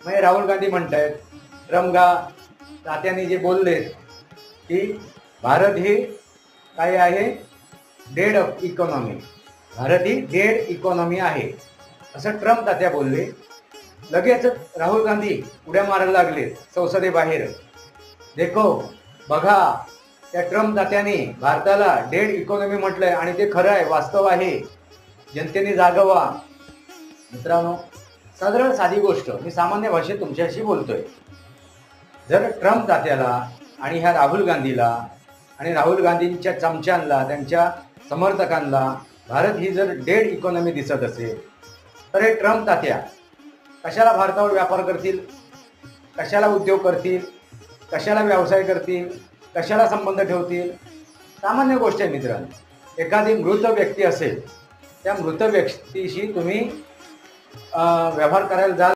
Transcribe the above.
मग राहुल गांधी म्हणतायत ट्रम्पगा तात्याने जे बोलले की भारत ही काय आहे, डेड इकॉनॉमी, भारत ही डेड इकॉनॉमी आहे असं ट्रम्प तात्या बोलले. लगेच राहुल गांधी उड्या मारायला लागले संसदेबाहेर. देखो बघा, त्या ट्रम्प तात्याने भारताला डेड इकॉनॉमी म्हटलंय आणि ते खरं आहे, वास्तव आहे, जनतेने जागवा. मित्रांनो, साधारण साधी गोष्ट मी सामान्य भाषेत तुमच्याशी बोलतोय. जर ट्रम्प तात्याला आणि ह्या राहुल गांधीला आणि राहुल गांधींच्या चमच्यांना, त्यांच्या समर्थकांना भारत ही जर डेड इकॉनॉमी दिसत असेल, तर हे ट्रम्प तात्या कशाला भारतावर व्यापार करतील, कशाला उद्योग करतील, कशाला व्यवसाय करतील, कशाला संबंध ठेवतील? सामान्य गोष्ट आहे मित्रांनो. एखादी मृत व्यक्ती असेल, त्या मृत व्यक्तीशी तुम्ही व्यवहार करायला जाल